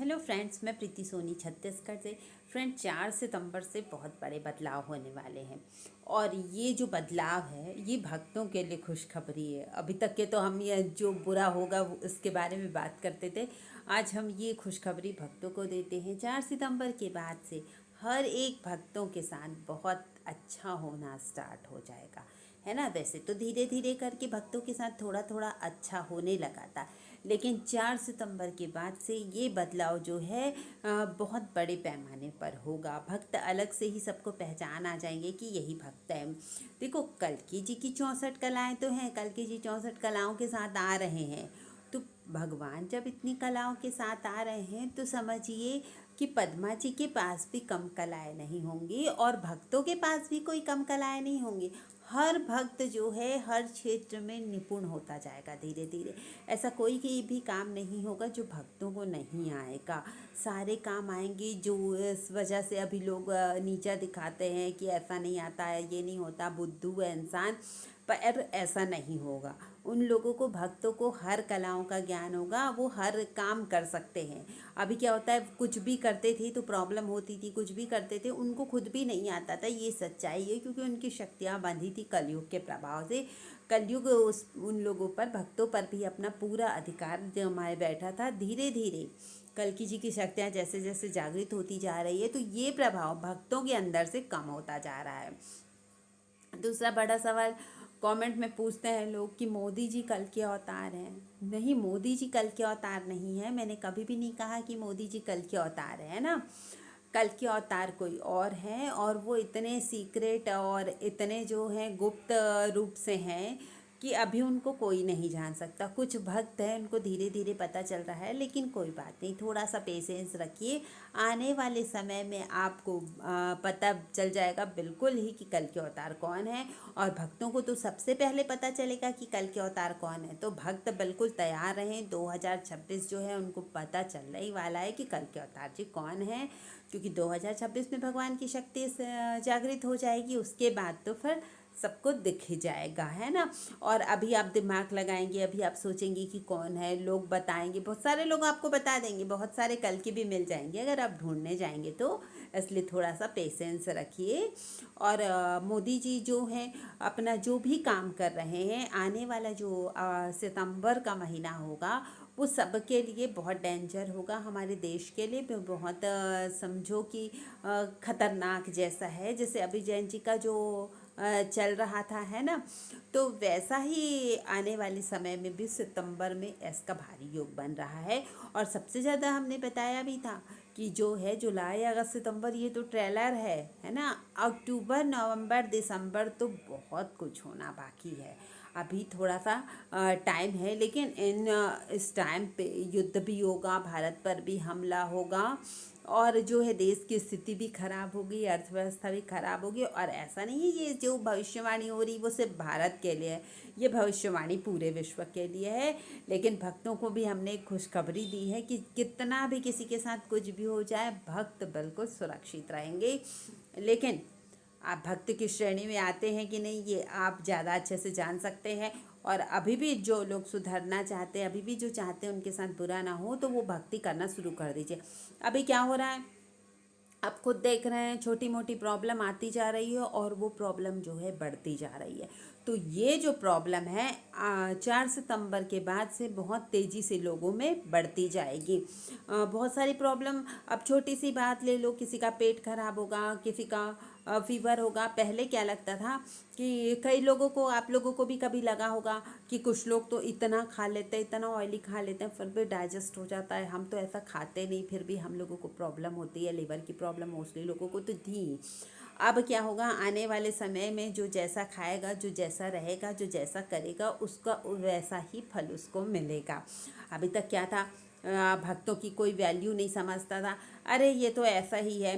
Hello friends, मैं प्रीति सोनी छत्तीसगढ़ से। Friend, 4 सितंबर से बहुत बड़े बदलाव होने वाले हैं और ये जो बदलाव है ये भक्तों के लिए खुशखबरी है। अभी तक के तो हम ये जो बुरा होगा उसके बारे में बात करते थे। आज हम ये खुशखबरी भक्तों को देते हैं। 4 सितंबर के बाद से हर एक भक्तों के साथ बहुत अच्छा होना स्टार्ट हो जाएगा, है ना। वैसे तो धीरे धीरे करके भक्तों के साथ थोड़ा थोड़ा अच्छा होने लगा था, लेकिन 4 सितंबर के बाद से ये बदलाव जो है बहुत बड़े पैमाने पर होगा। भक्त अलग से ही सबको पहचान आ जाएंगे कि यही भक्त है। देखो, कल्कि जी की 64 कलाएं तो हैं, कल्कि जी 64 कलाओं के साथ आ रहे हैं। तो भगवान जब इतनी कलाओं के साथ आ रहे हैं तो समझिए कि पद्मा जी के पास भी कम कलाएं नहीं होंगी और भक्तों के पास भी कोई कम कलाएं नहीं होंगी। हर भक्त जो है हर क्षेत्र में निपुण होता जाएगा धीरे धीरे। ऐसा कोई भी काम नहीं होगा जो भक्तों को नहीं आएगा। सारे काम आएंगे। जो इस वजह से अभी लोग नीचा दिखाते हैं कि ऐसा नहीं आता है, ये नहीं होता, बुद्धू है इंसान, पर ऐसा नहीं होगा। उन लोगों को, भक्तों को हर कलाओं का ज्ञान होगा, वो हर काम कर सकते हैं। अभी क्या होता है, कुछ भी करते थे तो प्रॉब्लम होती थी, कुछ भी करते थे उनको खुद भी नहीं आता था। ये सच्चाई है, क्योंकि उनकी शक्तियाँ बंधी थी कलयुग के प्रभाव से। कलयुग उन लोगों पर, भक्तों पर भी अपना पूरा अधिकार जमाए बैठा था। धीरे धीरे कल्कि जी की शक्तियाँ जैसे जैसे जागृत होती जा रही है तो ये प्रभाव भक्तों के अंदर से कम होता जा रहा है। दूसरा बड़ा सवाल कमेंट में पूछते हैं लोग कि मोदी जी कल के अवतार हैं। नहीं, मोदी जी कल के अवतार नहीं है। मैंने कभी भी नहीं कहा कि मोदी जी कल के अवतार है ना। कल के अवतार कोई और हैं और वो इतने सीक्रेट और इतने जो हैं गुप्त रूप से हैं कि अभी उनको कोई नहीं जान सकता। कुछ भक्त हैं, उनको धीरे धीरे पता चल रहा है, लेकिन कोई बात नहीं, थोड़ा सा पेशेंस रखिए। आने वाले समय में आपको पता चल जाएगा बिल्कुल ही कि कल के अवतार कौन है। और भक्तों को तो सबसे पहले पता चलेगा कि कल के अवतार कौन है। तो भक्त बिल्कुल तैयार रहें। 2026 जो है उनको पता चलने ही वाला है कि कल के अवतार जी कौन है, क्योंकि 2026 में भगवान की शक्ति जागृत हो जाएगी। उसके बाद तो फिर सबको दिख ही जाएगा, है ना। और अभी आप दिमाग लगाएंगे, अभी आप सोचेंगे कि कौन है, लोग बताएंगे, बहुत सारे लोग आपको बता देंगे, बहुत सारे कल के भी मिल जाएंगे अगर आप ढूंढने जाएंगे तो। इसलिए थोड़ा सा पेशेंस रखिए। और मोदी जी जो हैं अपना जो भी काम कर रहे हैं, आने वाला जो सितंबर का महीना होगा वो सबके लिए बहुत डेंजर होगा। हमारे देश के लिए भी बहुत समझो कि खतरनाक जैसा है। जैसे अभी जैन जी का जो चल रहा था, है ना, तो वैसा ही आने वाले समय में भी सितंबर में इसका भारी योग बन रहा है। और सबसे ज़्यादा हमने बताया भी था कि जो है जुलाई अगस्त सितंबर ये तो ट्रेलर है ना। अक्टूबर नवंबर दिसंबर तो बहुत कुछ होना बाकी है। अभी थोड़ा सा टाइम है, लेकिन इस टाइम पे युद्ध भी होगा, भारत पर भी हमला होगा और जो है देश की स्थिति भी खराब होगी, अर्थव्यवस्था भी खराब होगी। और ऐसा नहीं है ये जो भविष्यवाणी हो रही वो सिर्फ भारत के लिए है, ये भविष्यवाणी पूरे विश्व के लिए है। लेकिन भक्तों को भी हमने एक खुशखबरी दी है कि कितना भी किसी के साथ कुछ भी हो जाए, भक्त बिल्कुल सुरक्षित रहेंगे। लेकिन आप भक्त की श्रेणी में आते हैं कि नहीं, ये आप ज़्यादा अच्छे से जान सकते हैं। और अभी भी जो लोग सुधरना चाहते हैं, अभी भी जो चाहते हैं उनके साथ बुरा ना हो, तो वो भक्ति करना शुरू कर दीजिए। अभी क्या हो रहा है, आप खुद देख रहे हैं, छोटी मोटी प्रॉब्लम आती जा रही है और वो प्रॉब्लम जो है बढ़ती जा रही है। तो ये जो प्रॉब्लम है 4 सितंबर के बाद से बहुत तेज़ी से लोगों में बढ़ती जाएगी। बहुत सारी प्रॉब्लम, अब छोटी सी बात ले लो, किसी का पेट खराब होगा, किसी का फीवर होगा। पहले क्या लगता था कि कई लोगों को, आप लोगों को भी कभी लगा होगा कि कुछ लोग तो इतना खा लेते हैं, इतना ऑयली खा लेते हैं, फिर भी डाइजेस्ट हो जाता है। हम तो ऐसा खाते नहीं, फिर भी हम लोगों को प्रॉब्लम होती है। लीवर की प्रॉब्लम मोस्टली लोगों को तो थी। अब क्या होगा, आने वाले समय में जो जैसा खाएगा, जो जैसा रहेगा, जो जैसा करेगा, उसका वैसा ही फल उसको मिलेगा। अभी तक क्या था, भक्तों की कोई वैल्यू नहीं समझता था। अरे ये तो ऐसा ही है,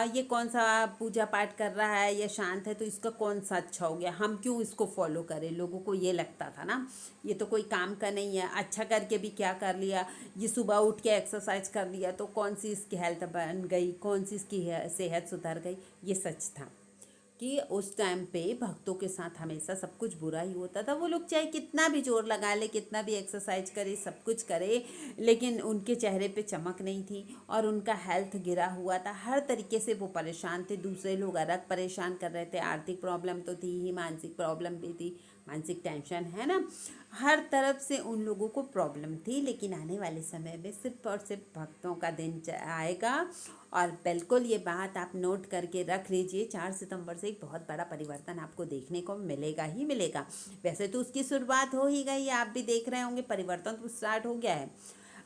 ये कौन सा पूजा पाठ कर रहा है, ये शांत है, तो इसका कौन सा अच्छा हो गया, हम क्यों इसको फॉलो करें। लोगों को ये लगता था ना, ये तो कोई काम का नहीं है, अच्छा करके भी क्या कर लिया, ये सुबह उठ के एक्सरसाइज कर लिया तो कौन सी इसकी हेल्थ बन गई, कौन सी इसकी सेहत सुधर गई। ये सच था। कि उस टाइम पे भक्तों के साथ हमेशा सब कुछ बुरा ही होता था। वो लोग चाहे कितना भी जोर लगा ले, कितना भी एक्सरसाइज करे, सब कुछ करे, लेकिन उनके चेहरे पे चमक नहीं थी और उनका हेल्थ गिरा हुआ था। हर तरीके से वो परेशान थे। दूसरे लोग अलग परेशान कर रहे थे। आर्थिक प्रॉब्लम तो थी ही, मानसिक प्रॉब्लम भी थी, मानसिक टेंशन, है ना। हर तरफ से उन लोगों को प्रॉब्लम थी। लेकिन आने वाले समय में सिर्फ और सिर्फ भक्तों का दिन आएगा। और बिल्कुल ये बात आप नोट करके रख लीजिए, 4 सितंबर से एक बहुत बड़ा परिवर्तन आपको देखने को मिलेगा ही मिलेगा। वैसे तो उसकी शुरुआत हो ही गई, आप भी देख रहे होंगे, परिवर्तन तो स्टार्ट हो गया है।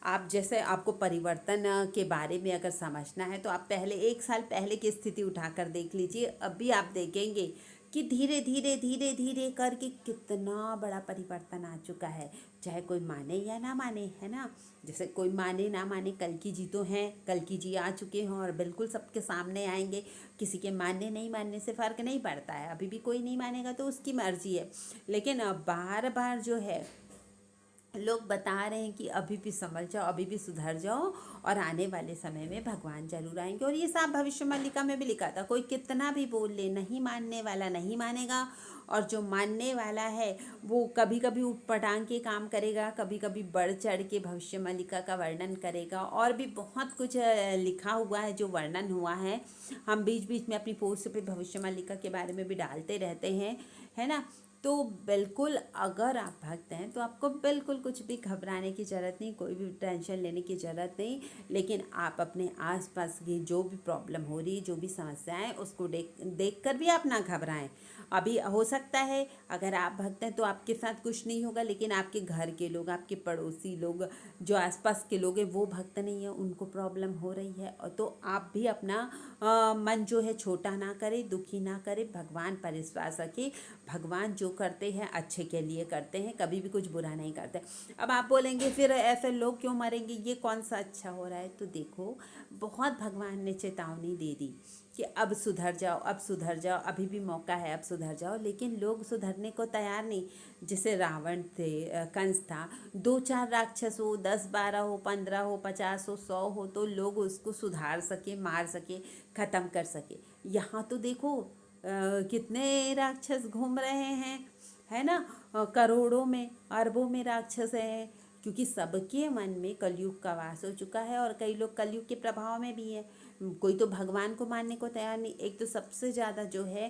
आप जैसे आपको परिवर्तन के बारे में अगर समझना है तो आप पहले 1 साल पहले की स्थिति उठाकर देख लीजिए। अभी आप देखेंगे कि धीरे धीरे धीरे धीरे करके कितना बड़ा परिवर्तन आ चुका है। चाहे कोई माने या ना माने, है ना। जैसे कोई माने ना माने, कल की जी तो हैं, कल की जी आ चुके हैं और बिल्कुल सबके सामने आएंगे। किसी के मानने नहीं मानने से फ़र्क नहीं पड़ता है। अभी भी कोई नहीं मानेगा तो उसकी मर्जी है। लेकिन अब बार बार जो है लोग बता रहे हैं कि अभी भी संभल जाओ, अभी भी सुधर जाओ और आने वाले समय में भगवान जरूर आएंगे। और ये साफ भविष्य मालिका में भी लिखा था, कोई कितना भी बोल ले, नहीं मानने वाला नहीं मानेगा। और जो मानने वाला है वो कभी कभी ऊट पटांग के काम करेगा, कभी कभी बढ़ चढ़ के भविष्य मालिका का वर्णन करेगा। और भी बहुत कुछ लिखा हुआ है जो वर्णन हुआ है। हम बीच बीच में अपनी पोस्ट पे भविष्य मालिका के बारे में भी डालते रहते हैं, है ना। तो बिल्कुल अगर आप भक्त हैं तो आपको बिल्कुल कुछ भी घबराने की ज़रूरत नहीं, कोई भी टेंशन लेने की ज़रूरत नहीं। लेकिन आप अपने आसपास की जो भी प्रॉब्लम हो रही है, जो भी समस्याएं, उसको देख कर भी आप ना घबराएं। अभी हो सकता है अगर आप भक्त हैं तो आपके साथ कुछ नहीं होगा, लेकिन आपके घर के लोग, आपके पड़ोसी लोग, जो आसपास के लोग हैं वो भक्त नहीं है, उनको प्रॉब्लम हो रही है। और तो आप भी अपना मन जो है छोटा ना करें, दुखी ना करें, भगवान पर विश्वास रखें। भगवान जो करते हैं अच्छे के लिए करते हैं, कभी भी कुछ बुरा नहीं करते। अब आप बोलेंगे फिर ऐसे लोग क्यों मरेंगे, ये कौन सा अच्छा हो रहा है। तो देखो, बहुत भगवान ने चेतावनी दे दी कि अब सुधर जाओ, अब सुधर जाओ, अभी भी मौका है, अब सुधर जाओ। लेकिन लोग सुधरने को तैयार नहीं। जैसे रावण थे, कंस था, 2-4 राक्षस हो, 10-12 हो, 15 हो, 50 हो, 100 हो, तो लोग उसको सुधार सके, मार सके, ख़त्म कर सके। यहाँ तो देखो कितने राक्षस घूम रहे हैं, है ना। करोड़ों में, अरबों में राक्षस हैं। क्योंकि सबके मन में कलयुग का वास हो चुका है और कई लोग कलयुग के प्रभाव में भी है। कोई तो भगवान को मानने को तैयार नहीं। एक तो सबसे ज़्यादा जो है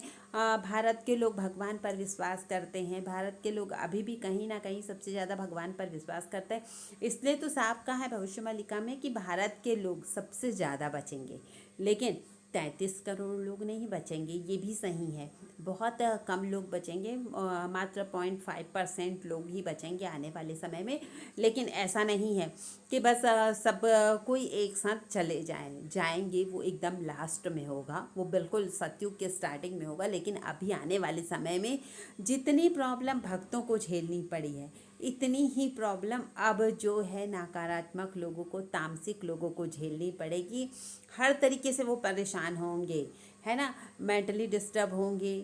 भारत के लोग भगवान पर विश्वास करते हैं। भारत के लोग अभी भी कहीं ना कहीं सबसे ज़्यादा भगवान पर विश्वास करते हैं। इसलिए तो साफ कहा है भविष्य मालिका में कि भारत के लोग सबसे ज़्यादा बचेंगे। लेकिन 33 करोड़ लोग नहीं बचेंगे, ये भी सही है। बहुत कम लोग बचेंगे, मात्र 0.5% लोग ही बचेंगे आने वाले समय में। लेकिन ऐसा नहीं है कि बस सब कोई एक साथ चले जाएंगे। वो एकदम लास्ट में होगा, वो बिल्कुल सतयुग के स्टार्टिंग में होगा। लेकिन अभी आने वाले समय में जितनी प्रॉब्लम भक्तों को झेलनी पड़ी है, इतनी ही प्रॉब्लम अब जो है नकारात्मक लोगों को, तामसिक लोगों को झेलनी पड़ेगी। हर तरीके से वो परेशान होंगे, है ना। मेंटली डिस्टर्ब होंगे,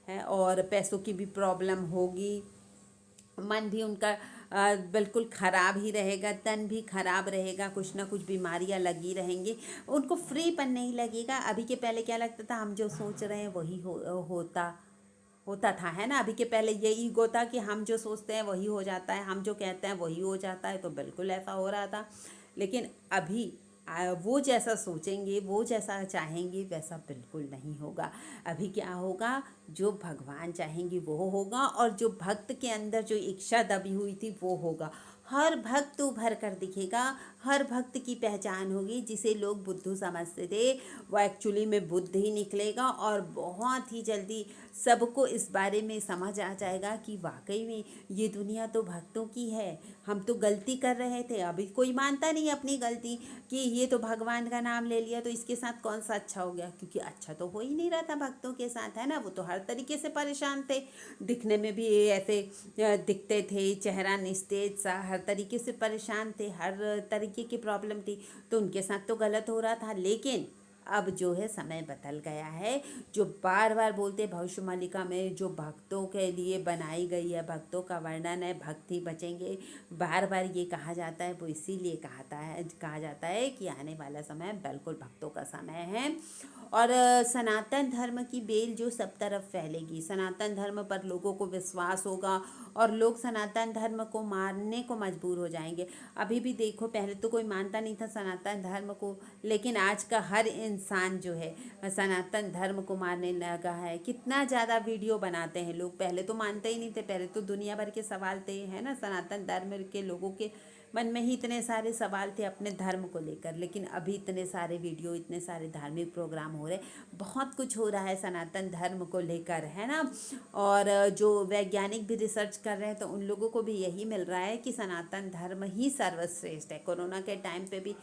है, और पैसों की भी प्रॉब्लम होगी। मन भी उनका बिल्कुल ख़राब ही रहेगा, तन भी ख़राब रहेगा, कुछ ना कुछ बीमारियां लगी रहेंगी। उनको फ्रीपन नहीं लगेगा। अभी के पहले क्या लगता था, हम जो सोच रहे हैं वही होता था, है ना। अभी के पहले ये ईगो था कि हम जो सोचते हैं वही हो जाता है, हम जो कहते हैं वही हो जाता है। तो बिल्कुल ऐसा हो रहा था। लेकिन अभी वो जैसा सोचेंगे, वो जैसा चाहेंगे, वैसा बिल्कुल नहीं होगा। अभी क्या होगा, जो भगवान चाहेंगे वो होगा और जो भक्त के अंदर जो इच्छा दबी हुई थी वो होगा। हर भक्त उभर कर दिखेगा, हर भक्त की पहचान होगी। जिसे लोग बुद्धू समझते थे वो एक्चुअली में बुद्ध ही निकलेगा। और बहुत ही जल्दी सबको इस बारे में समझ आ जाएगा कि वाकई में ये दुनिया तो भक्तों की है। हम तो गलती कर रहे थे, अभी कोई मानता नहीं अपनी गलती कि ये तो भगवान का नाम ले लिया तो इसके साथ कौन सा अच्छा हो गया। क्योंकि अच्छा तो हो ही नहीं रहा था भक्तों के साथ, है ना। वो तो हर तरीके से परेशान थे, दिखने में भी ऐसे दिखते थे, चेहरा निस्तेज सा, हर तरीके से परेशान थे, हर तरीके की प्रॉब्लम थी। तो उनके साथ तो गलत हो रहा था। लेकिन अब जो है समय बदल गया है। जो बार बार बोलते भविष्य मालिका में जो भक्तों के लिए बनाई गई है, भक्तों का वर्णन है, भक्त ही बचेंगे, बार बार ये कहा जाता है, वो इसीलिए कहा जाता है कि आने वाला समय बिल्कुल भक्तों का समय है। और सनातन धर्म की बेल जो सब तरफ फैलेगी, सनातन धर्म पर लोगों को विश्वास होगा और लोग सनातन धर्म को मानने को मजबूर हो जाएंगे। अभी भी देखो, पहले तो कोई मानता नहीं था सनातन धर्म को, लेकिन आज का हर इंसान जो है सनातन धर्म को मानने लगा है। कितना ज़्यादा वीडियो बनाते हैं लोग, पहले तो मानते ही नहीं थे, पहले तो दुनिया भर के सवाल थे, है ना, सनातन धर्म के लोगों के मन में ही इतने सारे सवाल थे अपने धर्म को लेकर। लेकिन अभी इतने सारे वीडियो, इतने सारे धार्मिक प्रोग्राम हो रहे, बहुत कुछ हो रहा है सनातन धर्म को लेकर, है ना। और जो वैज्ञानिक भी रिसर्च कर रहे हैं तो उन लोगों को भी यही मिल रहा है कि सनातन धर्म ही सर्वश्रेष्ठ है। कोरोना के टाइम पे भी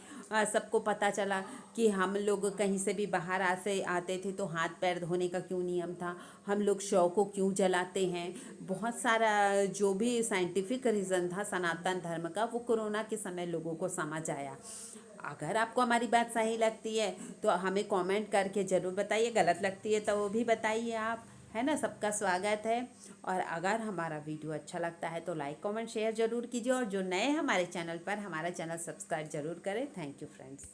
सबको पता चला कि हम लोग कहीं से भी बाहर से आते थे तो हाथ पैर धोने का क्यों नियम था, हम लोग शव को क्यों जलाते हैं, बहुत सारा जो भी साइंटिफिक रीज़न था सनातन धर्म का, वो कोरोना के समय लोगों को समझ आया। अगर आपको हमारी बात सही लगती है तो हमें कमेंट करके ज़रूर बताइए, गलत लगती है तो वो भी बताइए आप, है ना। सबका स्वागत है। और अगर हमारा वीडियो अच्छा लगता है तो लाइक कमेंट शेयर ज़रूर कीजिए, और जो नए हमारे चैनल पर, हमारा चैनल सब्सक्राइब ज़रूर करें। Thank you friends.